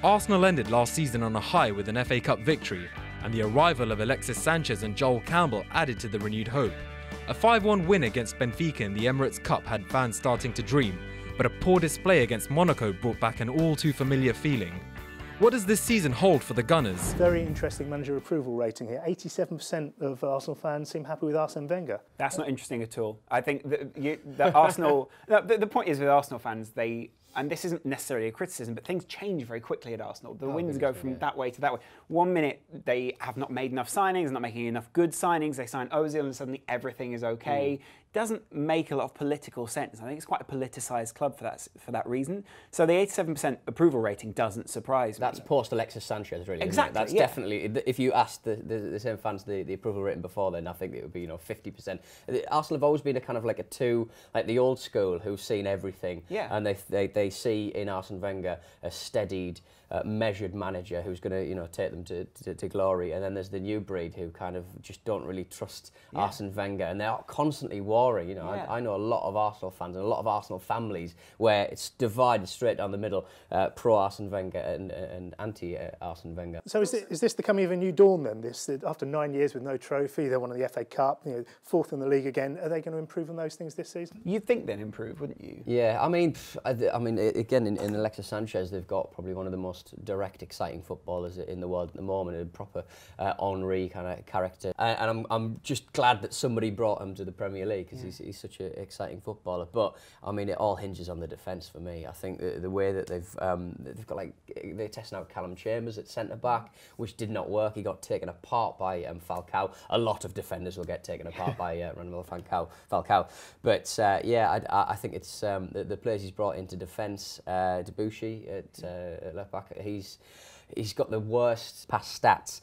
Arsenal ended last season on a high with an FA Cup victory, and the arrival of Alexis Sanchez and Joel Campbell added to the renewed hope. A 5-1 win against Benfica in the Emirates Cup had fans starting to dream, but a poor display against Monaco brought back an all-too-familiar feeling. What does this season hold for the Gunners? Very interesting manager approval rating here. 87% of Arsenal fans seem happy with Arsene Wenger. That's not interesting at all. I think that Arsenal... the point is with Arsenal fans, and this isn't necessarily a criticism, but things change very quickly at Arsenal. The winds go from that way to that way. 1 minute they have not made enough signings, not making enough good signings. They sign Ozil and suddenly everything is okay. Doesn't make a lot of political sense. I think it's quite a politicised club for that reason. So the 87% approval rating doesn't surprise me. That's post Alexis Sanchez, really. Exactly. Isn't it? That's definitely. If you asked the same fans the approval rating before, then I think it would be 50%. Arsenal have always been a kind of like a two, like the old school who've seen everything. Yeah. And they see in Arsene Wenger a steadied, measured manager who's going to take them to glory. And then there's the new breed who kind of just don't really trust Arsene Wenger, and they're constantly warring. I know a lot of Arsenal fans and a lot of Arsenal families where it's divided straight down the middle, pro Arsene Wenger and anti Arsene Wenger. So is this the coming of a new dawn then? After 9 years with no trophy, they won the FA Cup, fourth in the league again. Are they going to improve on those things this season? You'd think they'd improve, wouldn't you? Yeah, I mean, again, in Alexis Sanchez, they've got probably one of the most direct, exciting footballers in the world at the moment, a proper Henry kind of character. And I'm just glad that somebody brought him to the Premier League, because he's such an exciting footballer. But I mean, it all hinges on the defence for me. I think the way that they've got they're testing out Callum Chambers at centre back, which did not work. He got taken apart by Falcao. A lot of defenders will get taken apart by Radamel Falcao. But I think it's the players he's brought into defence. Debuchy at left back. He's got the worst pass stats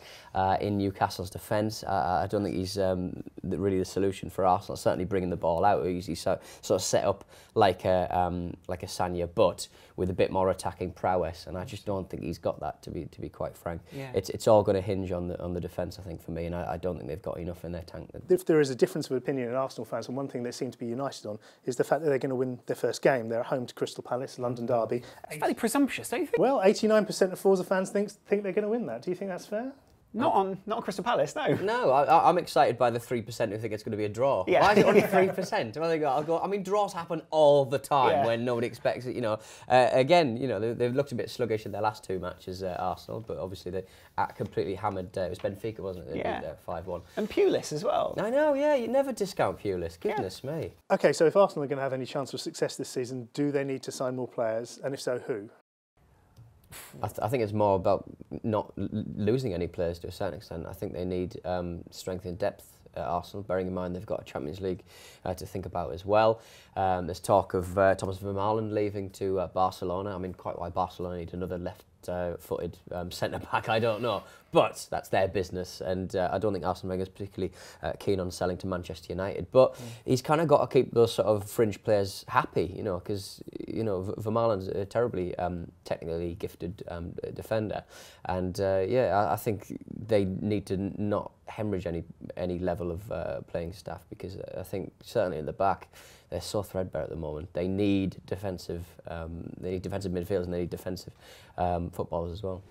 in Newcastle's defence. I don't think he's really the solution for Arsenal. Certainly bringing the ball out. He's sort of set up like a Sanya, but with a bit more attacking prowess. And I just don't think he's got that, to be quite frank. Yeah. It's all going to hinge on the defence, I think, for me. And I don't think they've got enough in their tank. If there is a difference of opinion in Arsenal fans, and one thing they seem to be united on is the fact that they're going to win their first game. They're at home to Crystal Palace, London derby. It's fairly presumptuous, don't you think? Well, 89% of Forza fans think they're going to win that. Do you think that's fair? Not on Crystal Palace, no. No, I'm excited by the 3% who think it's going to be a draw. Yeah. Why is it only 3%? Well, I mean, draws happen all the time when nobody expects it. Again, they've looked a bit sluggish in their last two matches, Arsenal, but obviously they completely hammered. It was Benfica, wasn't it? They beat 5-1. And Pulis as well. I know, yeah. You never discount Pulis. Goodness me. Okay, so if Arsenal are going to have any chance of success this season, do they need to sign more players? And if so, who? I think it's more about not losing any players to a certain extent. I think they need strength and depth at Arsenal, bearing in mind they've got a Champions League to think about as well. There's talk of Thomas Vermaelen leaving to Barcelona. I mean, quite why Barcelona need another left-footed centre-back, I don't know. But that's their business, and I don't think Arsene Wenger is particularly keen on selling to Manchester United. But he's kind of got to keep those sort of fringe players happy, because Vermaelen's a terribly technically gifted defender, and I think they need to not hemorrhage any level of playing staff, because I think certainly at the back they're so threadbare at the moment. They need defensive midfielders, and they need defensive footballers as well.